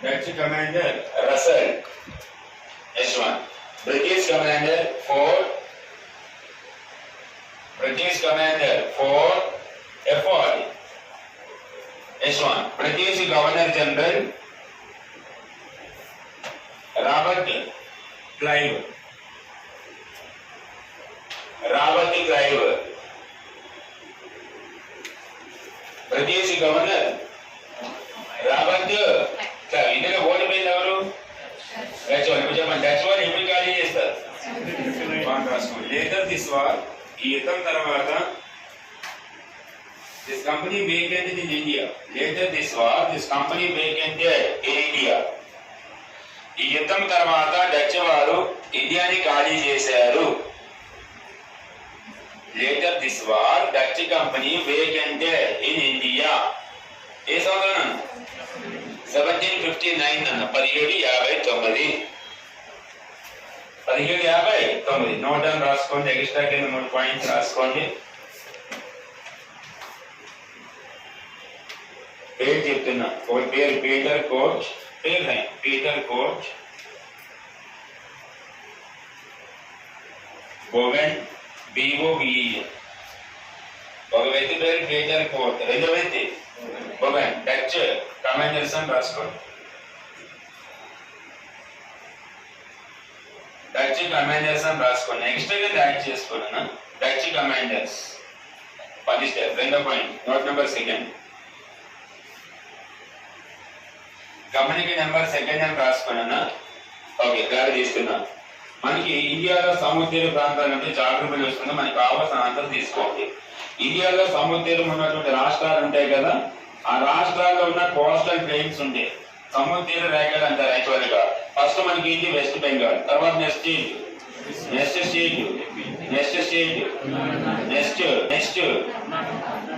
Dutch commander Russell. Next one. British commander Ford. British commander Ford. Efford. Next one. British Governor General Robert Clive. Robert Clive. British Governor Robert Clive. ఇందులో ఓడిపోయింది ఎవరు? Dutch వాళ్ళు. చెప్పండి, Dutch వాళ్ళు ఎప్పుడు ఖాళీ చేస్తారు? రాసుకోండి. లేటర్ దిస్ వార్, ఈ యుద్ధం తర్వాత this company vacated in India. Later this war this company vacated in India. ఈ యుద్ధం తర్వాత డచ్ వారు ఇండియాని ఖాళీ చేశారు. Later this war Dutch company vacated in India. ఏ సంవత్సరం? 1759 అన్న. 1759. 1759. నోట్ అని రాసుకోండి. ఎక్స్ట్రా కింద 3 పాయింట్స్ రాసుకోండి. పేరు చెప్తున్నా. పేరు పీటర్ కోచ్. పేరు పీటర్ కోచ్. Bowen BOVEN. ఒక వ్యక్తి పేరు పీటర్ కోచ్. రెండో వ్యక్తి బోవెన్. డచ్ కమాండర్స్ అని రాసుకోండి. డచ్ కమాండర్స్ అని రాసుకోండి. నెక్స్ట్ యాడ్ చేసుకున్నా. Dutch commanders. 10 స్టెప్. రెండో పాయింట్. Note number 2. గమనిక నెంబర్ 2 అని రాసుకున్నా. ఓకే, గాలి తీసుకున్నా. మనకి ఇండియాలో సముద్ర ప్రాంతాలు అంటే జాగ్రత్తలు వస్తుంది. మనకి కావాల్సిన ఆన్సర్ తీసుకోండి. ఇండియాలో సముద్రం ఉన్నటువంటి రాష్ట్రాలు ఉంటాయి కదా, ఆ రాష్ట్రాల్లో ఉన్న కోస్టల్ ప్లేన్స్ ఉంటాయి. సముద్ర రేఖలు అంటారు యాక్చువల్ గా. ఫస్ట్ మనకి ఇది వెస్ట్ బెంగాల్. తర్వాత నెక్స్ట్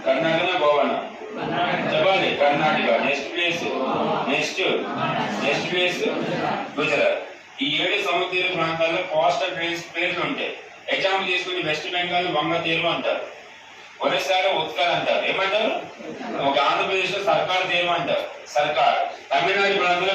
కర్ణాటక, గోవానా చెప్పాలి. కర్ణాటక. Next place Gujarat. ఈ 7 సముద్ర ప్రాంతాల్లో కోస్టల్ ప్లేన్లు ఉంటాయి. ఎగ్జాంపుల్ తీసుకుని వెస్ట్ బెంగాల్ వంగ తీరు అంటారు. ఒరిస్సాలో ఉత్కల్ అంటారు. ఏమంటారు? ఒక ఆంధ్రప్రదేశ్ లో సర్కార్ తీరు అంటారు. సర్కార్. తమిళనాడు ప్రాంతంలో